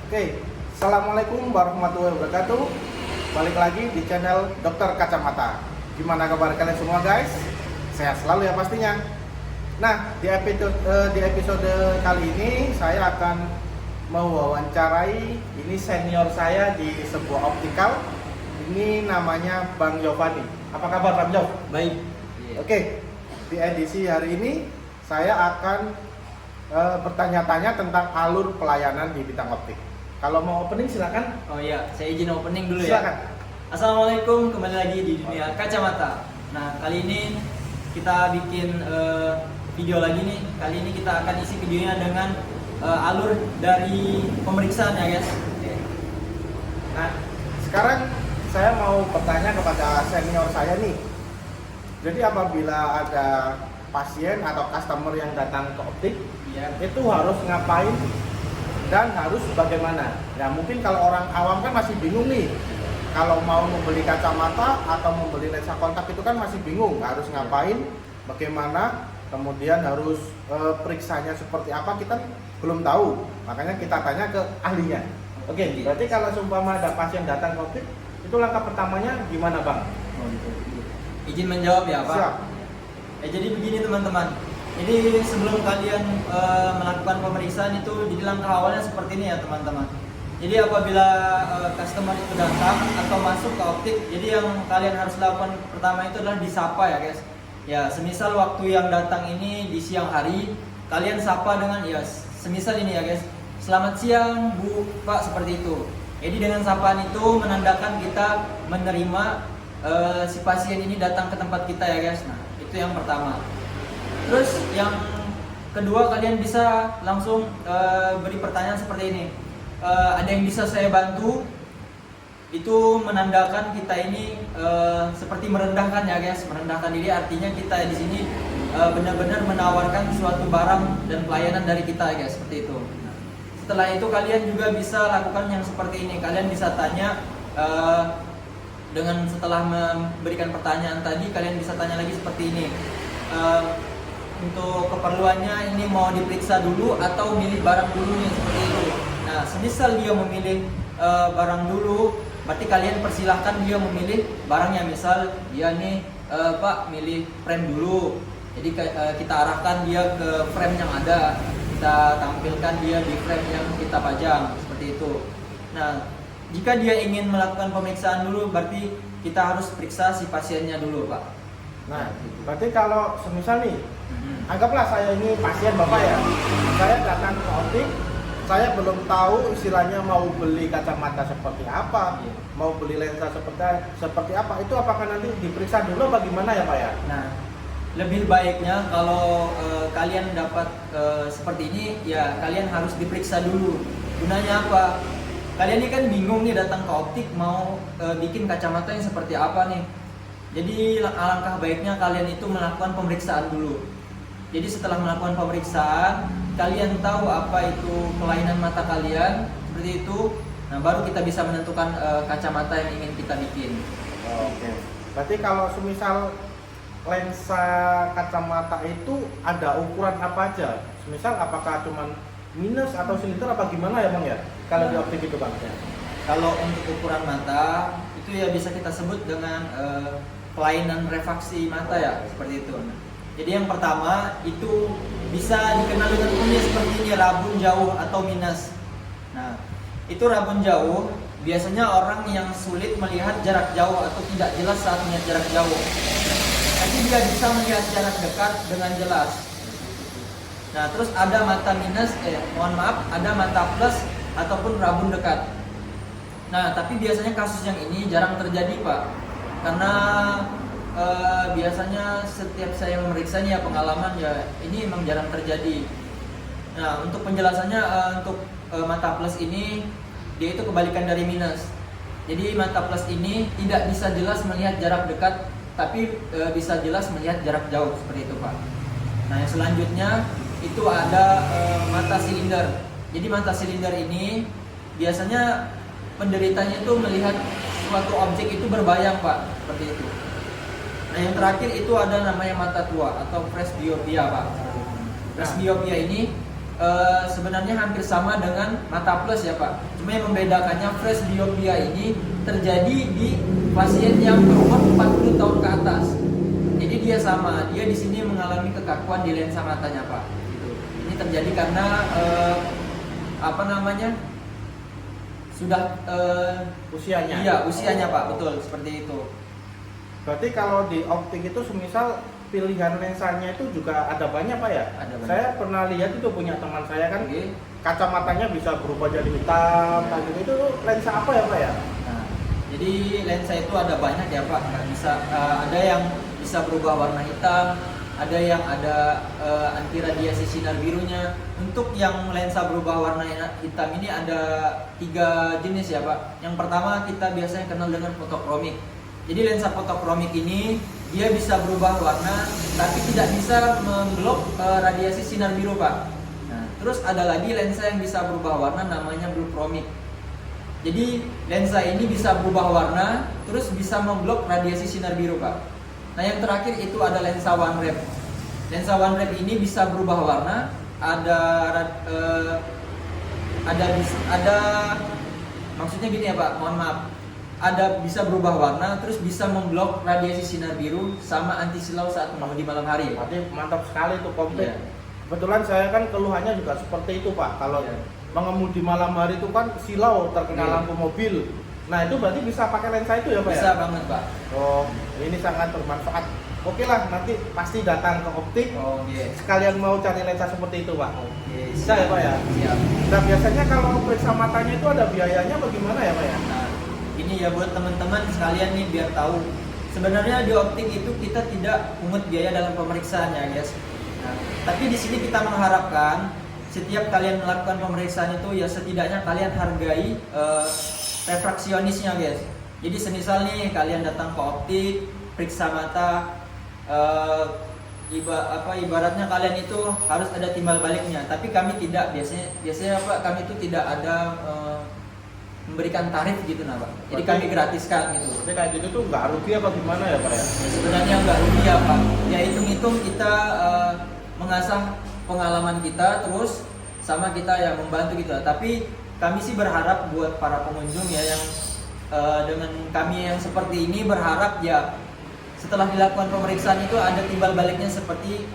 Oke, Assalamualaikum warahmatullahi wabarakatuh. Balik lagi di channel Dokter Kacamata. Gimana kabar kalian semua guys? Sehat selalu ya pastinya. Nah, di episode kali ini saya akan mewawancarai ini senior saya di sebuah optikal. Ini namanya Bang Yovani. Apa kabar Bang Yov? Baik. Oke, di edisi hari ini saya akan bertanya-tanya tentang alur pelayanan di bidang optik. Kalau mau opening silakan. Oh iya, saya izin opening dulu ya. Silakan. Assalamualaikum, kembali lagi di dunia kacamata. Nah, kali ini kita bikin video lagi nih. Kali ini kita akan isi videonya dengan alur dari pemeriksaan ya guys. Nah, sekarang saya mau bertanya kepada senior saya nih. Jadi apabila ada pasien atau customer yang datang ke optik, Iya. itu harus ngapain dan harus bagaimana? Ya mungkin kalau orang awam kan masih bingung nih. Kalau mau membeli kacamata atau membeli lensa kontak itu kan masih bingung harus ngapain, bagaimana, kemudian harus periksanya seperti apa, kita belum tahu. Makanya kita tanya ke ahlinya. Oke, berarti kalau seumpama ada pasien datang ke optik, itu langkah pertamanya gimana Bang? Oh, gitu. Izin menjawab ya Pak. Siap. Jadi begini teman-teman. Jadi sebelum kalian melakukan pemeriksaan itu, jadi langkah awalnya seperti ini ya teman-teman. Jadi apabila customer itu datang atau masuk ke optik, jadi yang kalian harus lakukan pertama itu adalah disapa ya guys. Ya, semisal waktu yang datang ini di siang hari, kalian sapa dengan ya semisal ini ya guys. Selamat siang Bu, Pak, seperti itu. Jadi dengan sapaan itu menandakan kita menerima si pasien ini datang ke tempat kita ya guys. Nah, itu yang pertama. Terus yang kedua, kalian bisa langsung beri pertanyaan seperti ini. Ada yang bisa saya bantu? Itu menandakan kita ini seperti merendahkan ya guys. Merendahkan diri artinya kita di sini benar-benar menawarkan suatu barang dan pelayanan dari kita ya guys, seperti itu. Nah, setelah itu kalian juga bisa lakukan yang seperti ini. Kalian bisa tanya dengan setelah memberikan pertanyaan tadi, kalian bisa tanya lagi seperti ini. Untuk keperluannya ini mau diperiksa dulu atau milih barang dulu nih, seperti itu. Nah, semisal dia memilih barang dulu, berarti kalian persilahkan dia memilih barangnya. Misal dia nih Pak milih frame dulu, jadi kita arahkan dia ke frame yang ada, kita tampilkan dia di frame yang kita pajang, seperti itu. Nah, jika dia ingin melakukan pemeriksaan dulu, berarti kita harus periksa si pasiennya dulu Pak. Nah, berarti kalau semisal nih, anggaplah saya ini pasien Bapak ya, saya datang ke optik, saya belum tahu istilahnya mau beli kacamata seperti apa, mau beli lensa seperti apa, itu apakah nanti diperiksa dulu bagaimana ya Pak ya? Nah, lebih baiknya kalau kalian dapat seperti ini, ya kalian harus diperiksa dulu. Gunanya apa? Kalian ini kan bingung nih datang ke optik mau bikin kacamata yang seperti apa nih. Jadi alangkah baiknya kalian itu melakukan pemeriksaan dulu. Jadi setelah melakukan pemeriksaan, kalian tahu apa itu kelainan mata kalian, seperti itu. Nah, baru kita bisa menentukan kacamata yang ingin kita bikin. Oke. Berarti kalau semisal lensa kacamata itu ada ukuran apa aja? Semisal apakah cuman minus atau silinder apa gimana ya Bang ya? Kalau di optik itu Bang ya. Kalau untuk ukuran mata itu ya bisa kita sebut dengan kelainan refraksi mata ya, seperti itu. Jadi yang pertama itu bisa dikenal dengan umumnya seperti ini, rabun jauh atau minus. Nah, itu rabun jauh biasanya orang yang sulit melihat jarak jauh atau tidak jelas saat melihat jarak jauh. Tapi dia bisa melihat jarak dekat dengan jelas. Nah, terus ada mata minus, ada mata plus ataupun rabun dekat. Nah, tapi biasanya kasus yang ini jarang terjadi Pak, karena biasanya setiap saya memeriksa nih ya pengalaman ya ini emang jarang terjadi. Nah, untuk penjelasannya untuk mata plus ini dia itu kebalikan dari minus. Jadi mata plus ini tidak bisa jelas melihat jarak dekat, tapi bisa jelas melihat jarak jauh, seperti itu Pak. Nah, yang selanjutnya itu ada mata silinder. Jadi mata silinder ini biasanya penderitanya itu melihat suatu objek itu berbayang Pak, seperti itu. Nah, yang terakhir itu ada namanya mata tua atau presbyopia Pak. Presbyopia ini sebenarnya hampir sama dengan mata plus ya Pak. Cuma yang membedakannya fresh dioptria ini terjadi di pasien yang berumur 40 tahun ke atas. Jadi dia sama, dia di sini mengalami kekakuan di lensa matanya Pak. Gitu. Ini terjadi karena sudah Usianya? Iya, usianya Pak, betul seperti itu. Berarti kalau di optik itu semisal pilihan lensanya itu juga ada banyak Pak ya? Ada banyak. Saya pernah lihat itu punya teman saya kan, Oke. kacamatanya bisa berubah jadi hitam, kayak gitu. Itu lensa apa ya Pak ya? Nah, jadi lensa itu ada banyak ya Pak, nggak bisa ada yang bisa berubah warna hitam, ada yang ada anti radiasi sinar birunya. Untuk yang lensa berubah warna hitam ini ada 3 jenis ya Pak. Yang pertama kita biasanya kenal dengan fotokromik. Jadi lensa fotokromik ini dia bisa berubah warna tapi tidak bisa memblok radiasi sinar biru Pak. Nah, terus ada lagi lensa yang bisa berubah warna namanya blue chromik. Jadi lensa ini bisa berubah warna terus bisa memblok radiasi sinar biru Pak. Nah yang terakhir itu ada lensa one ray. Lensa one ray ini bisa berubah warna, maksudnya gini ya Pak, mohon maaf. Ada bisa berubah warna terus bisa memblok radiasi sinar biru sama anti silau saat mengemudi malam hari. Berarti mantap sekali itu komplit. Iya. Kebetulan saya kan keluhannya juga seperti itu Pak. Kalau Iya. mengemudi malam hari itu kan silau terkena Iya. lampu mobil. Nah itu berarti bisa pakai lensa itu ya Pak Bisa ya? banget Pak. Oh, ini sangat bermanfaat. Oke lah, nanti pasti datang ke optik. Oke. Sekalian mau cari lensa seperti itu Pak. Oke. Bisa ya Pak ya? Siap. Nah biasanya kalau periksa matanya itu ada biayanya bagaimana ya Pak ya? Nah, ini ya buat teman-teman sekalian nih biar tahu. Sebenarnya di optik itu kita tidak pungut biaya dalam pemeriksaan ya guys. Nah, tapi di sini kita mengharapkan setiap kalian melakukan pemeriksaan itu ya setidaknya kalian hargai refraksionisnya guys. Jadi semisal nih kalian datang ke optik, periksa mata, ibaratnya kalian itu harus ada timbal baliknya. Tapi kami tidak, biasanya Pak, kami itu tidak ada memberikan tarif gitu nah Pak. Jadi kami gratiskan gitu. Jadi kayak gitu tuh nggak rugi apa gimana ya Pak ya? Ya, sebenarnya nggak rugi ya Pak. Ya hitung-hitung kita mengasah pengalaman kita terus sama kita ya membantu gitu. Tapi kami sih berharap buat para pengunjung ya yang dengan kami yang seperti ini berharap ya setelah dilakukan pemeriksaan itu ada timbal baliknya seperti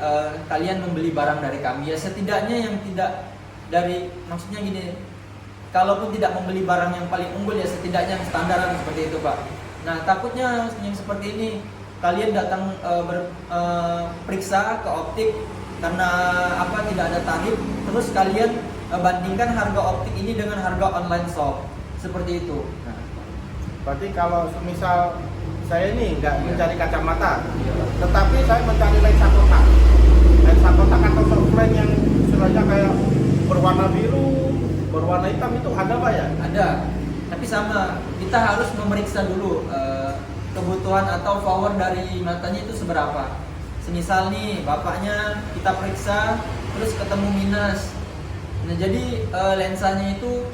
kalian membeli barang dari kami ya setidaknya yang tidak dari maksudnya gini. Kalaupun tidak membeli barang yang paling unggul ya setidaknya yang standaran seperti itu Pak. Nah takutnya yang seperti ini kalian datang periksa ke optik karena tidak ada tarif, terus kalian bandingkan harga optik ini dengan harga online shop seperti itu. Nah, berarti kalau misal saya ini nggak mencari kacamata, tetapi saya mencari lensa kotak atau softline yang istilahnya kayak berwarna biru, berwarna hitam itu ada Pak ya? ada, tapi sama kita harus memeriksa dulu kebutuhan atau power dari matanya itu seberapa. Semisal nih bapaknya kita periksa terus ketemu minus. Nah jadi lensanya itu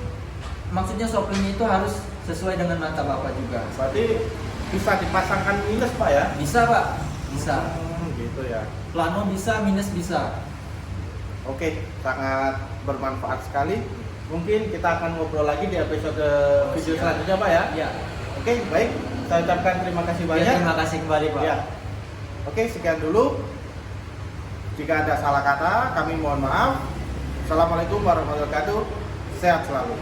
maksudnya softline itu harus sesuai dengan mata bapak juga. Berarti bisa dipasangkan minus Pak ya? Bisa Pak, bisa. Gitu ya. Plano bisa, minus bisa. Oke, sangat bermanfaat sekali. Mungkin kita akan ngobrol lagi di episode video siap. selanjutnya Pak ya. Iya. Oke, baik. Saya ucapkan terima kasih Ya, banyak. terima kasih kembali Pak. Ya. Oke, sekian dulu. Jika ada salah kata, kami mohon maaf. Assalamualaikum warahmatullahi wabarakatuh. Sehat selalu.